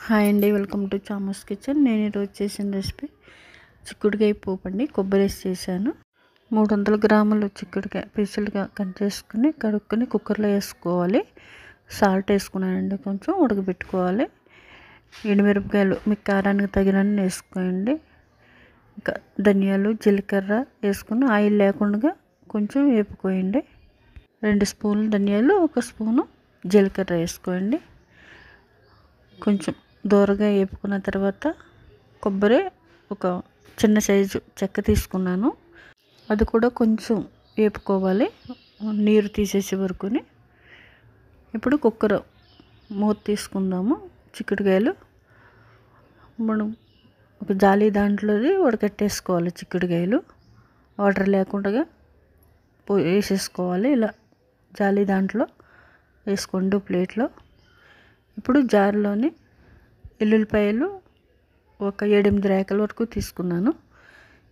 Hi అండి, welcome to చామస్ kitchen. నేను ఈరోజు చేసిన రెసిపీ చిక్కుడుకాయ పోపు అండి. కొబ్బరి వేసి చేశాను. 300 గ్రాములు చిక్కుడుకాయ పీసులుగా కట్ చేసుకుని కడుక్కొని కుక్కర్లో వేసుకోవాలి. సాల్ట్ వేసుకున్నానండి, కొంచెం ఉడకబెట్టుకోవాలి. ఎండుమిరపకాయలు మీకు కారానికి తగినన్ని వేసుకోండి. ఇంకా ధనియాలు, జీలకర్ర వేసుకుని ఆయిల్ లేకుండా కొంచెం వేపుకోయండి. 2 స్పూన్లు ధనియాలు, 1 స్పూను జీలకర్ర వేసుకోండి. కొంచెం దూరగా వేపుకున్న తర్వాత కొబ్బరి ఒక చిన్న సైజు చెక్క తీసుకున్నాను. అది కూడా కొంచెం వేపుకోవాలి, నీరు తీసేసే వరకుని. ఇప్పుడు కుక్కర్ మూత తీసుకుందాము. చిక్కుడుకాయలు మనం ఒక జాలి దాంట్లోది ఉడకట్టేసుకోవాలి. చిక్కుడుకాయలు వాటర్ లేకుండా వేసేసుకోవాలి. ఇలా జాలి దాంట్లో వేసుకోండి ప్లేట్లో. ఇప్పుడు జార్లోని ఎల్లుల్లిపాయలు ఒక 7-8 రేకల వరకు తీసుకున్నాను.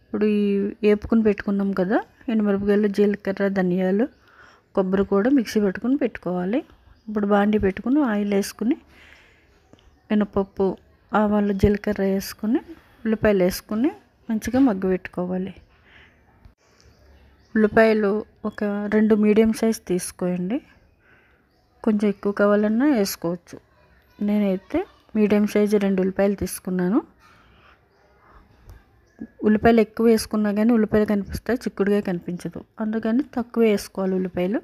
ఇప్పుడు ఈ వేపుకుని పెట్టుకున్నాం కదా, ఎండుమిరపకాయలు, జీలకర్ర, ధనియాలు, కొబ్బరి కూడా మిక్సీ పెట్టుకోవాలి. ఇప్పుడు బాండి పెట్టుకుని ఆయిల్ వేసుకుని మినపప్పు, ఆవాలు, జీలకర్ర వేసుకుని ఉల్లిపాయలు వేసుకుని మంచిగా మగ్గబెట్టుకోవాలి. ఉల్లిపాయలు ఒక 2 మీడియం సైజ్ తీసుకోండి. కొంచెం ఎక్కువ కావాలన్నా వేసుకోవచ్చు. నేనైతే మీడియం సైజు 2 ఉల్లిపాయలు తీసుకున్నాను. ఉల్లిపాయలు ఎక్కువ వేసుకున్నా కానీ ఉల్లిపాయలు కనిపిస్తాయి, చిక్కుడుగా కనిపించదు. అందుకని తక్కువ వేసుకోవాలి ఉల్లిపాయలు.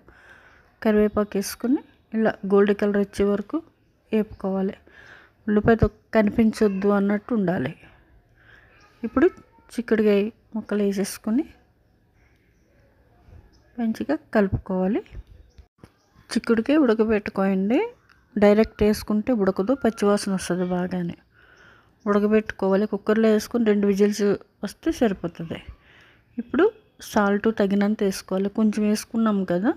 కరివేపాకు వేసుకుని ఇలా గోల్డ్ కలర్ వచ్చే వరకు వేపుకోవాలి. ఉల్లిపాయతో కనిపించొద్దు అన్నట్టు ఉండాలి. ఇప్పుడు చిక్కుడుకాయ ముక్కలు వేసేసుకొని మంచిగా కలుపుకోవాలి. చిక్కుడుకాయ ఉడకబెట్టుకోండి. డైరెక్ట్ వేసుకుంటే ఉడకదు, పచ్చివాసన వస్తుంది. బాగానే ఉడకబెట్టుకోవాలి. కుక్కర్లో వేసుకుని 2 విజిల్స్ వస్తే సరిపోతుంది. ఇప్పుడు సాల్ట్ తగినంత వేసుకోవాలి. కొంచెం వేసుకున్నాం కదా,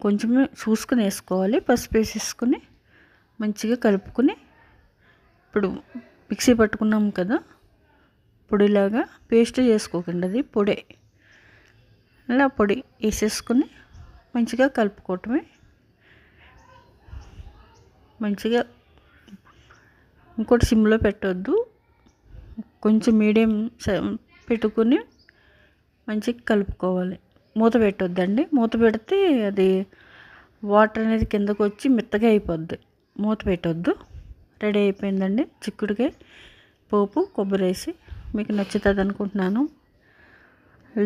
కొంచెమే చూసుకుని వేసుకోవాలి. పసుపు వేసేసుకుని మంచిగా కలుపుకొని ఇప్పుడు మిక్సీ పట్టుకున్నాం కదా, పొడిలాగా పేస్ట్ చేసుకోకండి, అది పొడే. ఇలా పొడి వేసేసుకుని మంచిగా కలుపుకోవటమే. మంచిగా ఇంకోటి సిమ్లో పెట్టొద్దు, కొంచెం మీడియం పెట్టుకుని మంచిగా కలుపుకోవాలి. మూత పెట్టొద్దండి. మూత పెడితే అది వాటర్ అనేది కిందకు వచ్చి మెత్తగా అయిపోద్ది. మూత పెట్టొద్దు. రెడీ అయిపోయిందండి చిక్కుడుకాయ పోపు కొబ్బరి వేసి. మీకు నచ్చుతుంది అనుకుంటున్నాను.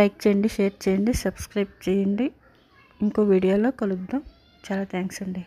లైక్ చేయండి, షేర్ చేయండి, సబ్స్క్రైబ్ చేయండి. ఇంకో వీడియోలో కలుద్దాం. చాలా థ్యాంక్స్ అండి.